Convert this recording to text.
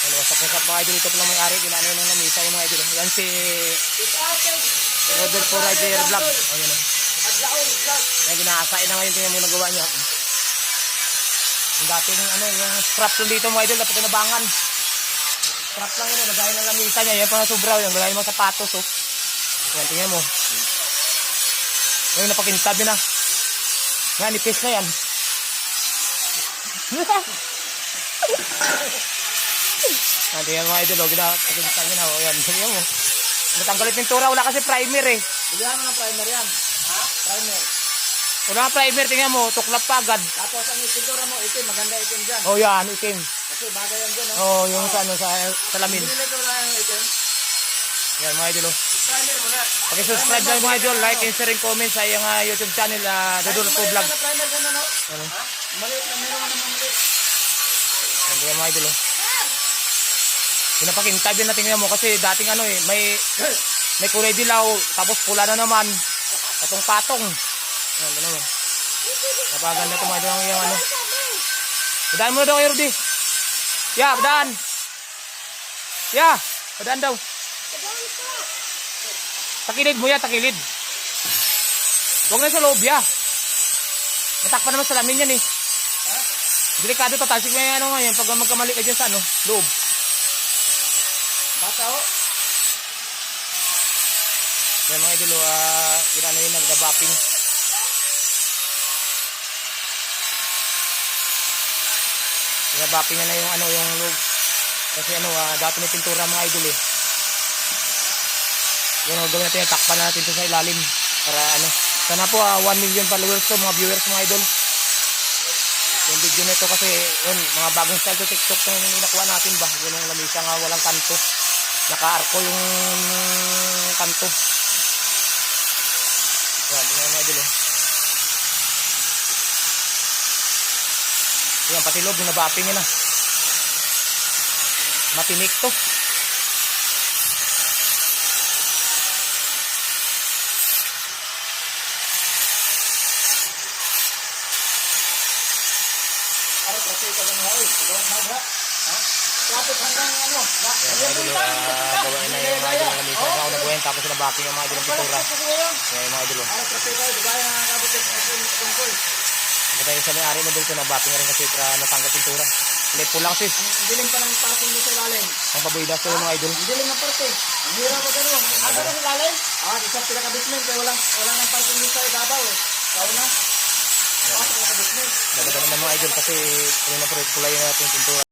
Ano, wasak-wasak mga idol. Ito pala may-ari. Ginano yun ng lamisa yung mga idol. Yan si Rodolfo Rider Vlog. O yan o. Yan, ginaasain na ngayon. Tingnan mo nagawa niya. Yung dating ano, yung scrap lang dito mga idol. Dapat tinabangan. Scrap lang yun. Lagay ng lamisa niya. Yan pa na sobraw. Yung lagay mga sapatos. Oh. Yan, tingnan mo. Ngayon, napakintab yun na. Yan, nipis na yan. Tingnan mga idol, ginagawa niya na. O yan, tingnan mo. Natanggal yung pintura, wala kasi primer eh. Bigyan mo ng primer yan. Ha? Primer. Wala nga primer, tingnan mo, tuklap pa agad. Tapos ang pintura mo, itim, maganda itim dyan. O yan, itim. Kasi bagay yan dyan. O, yung sa ano, sa salamin. Hindi nito na yung itim. Yan mga idol. Primer mo na. Pakisubscribe lang mga idol, like and share and comment sa iyong YouTube channel, Rodolfo Vlog. Primer ka na, no? Ano? Ha? Maliit na, meron ka naman maliit. Yan mga idol. Pinapakintab yun na tingnan mo kasi dating ano eh, may kulay dilaw, tapos pula na naman. Patong-patong. Yan, ano mo. Napaganda ito mga idol yung ano. Padaan mo na daw, Rudy. Ya, padaan. Ya, padaan daw. Takilid mo ya, takilid. Huwag na sa loob ya. Matakpan naman salamin yan eh. Delikado to, tasik mo yung ano ngayon pag magkamali ka dyan sa ano, loob. Bata o. Yan mga idol, ginano yun, nagdabapping. Nagdabapping na yung ano, yung loob. Kasi ano, dati may pintura mga idol eh. Yan, gawin natin, takpan natin ito sa ilalim. Para ano, sana po 1 million followers to, mga viewers mga idol. Yung video nito kasi, yun, mga bagong style to TikTok na nakuha natin ba? Yun yung lamisa nga, walang kanto. Naka-arko yung kanto. Yan, tingnan mga idol. Yan, pati loob, binabapping yun na. Matinik to. Ano, kasi ito ganun ha, gawin mo ha? Ha? Tapos hanggang ano? Yan mga idol, gawain na yung mga idol ng lamisa. Ako nagawin, tapos nabapping yung mga idol ng pintura. Yan mga idol. Ano, kasi ito, gaya na nakabot yung tungkol. Kita yung sa may-ari mo dito, nabapping na rin kasi natanggap pintura. Lepo lang sis. Ang dilim pa ng parking mo sa ilalim. Ang pabuidas ko yung mga idol. Ang dilim ng parking. Ang hirap mo ganun. Asa ka sa ilalim? Isa pinaka-basement kaya wala nang parking dito sa ibabaw eh. Kau na? Pasok na sa basement. Dalaga naman mga idol kasi kanina pa rin kulay natin yung pintura.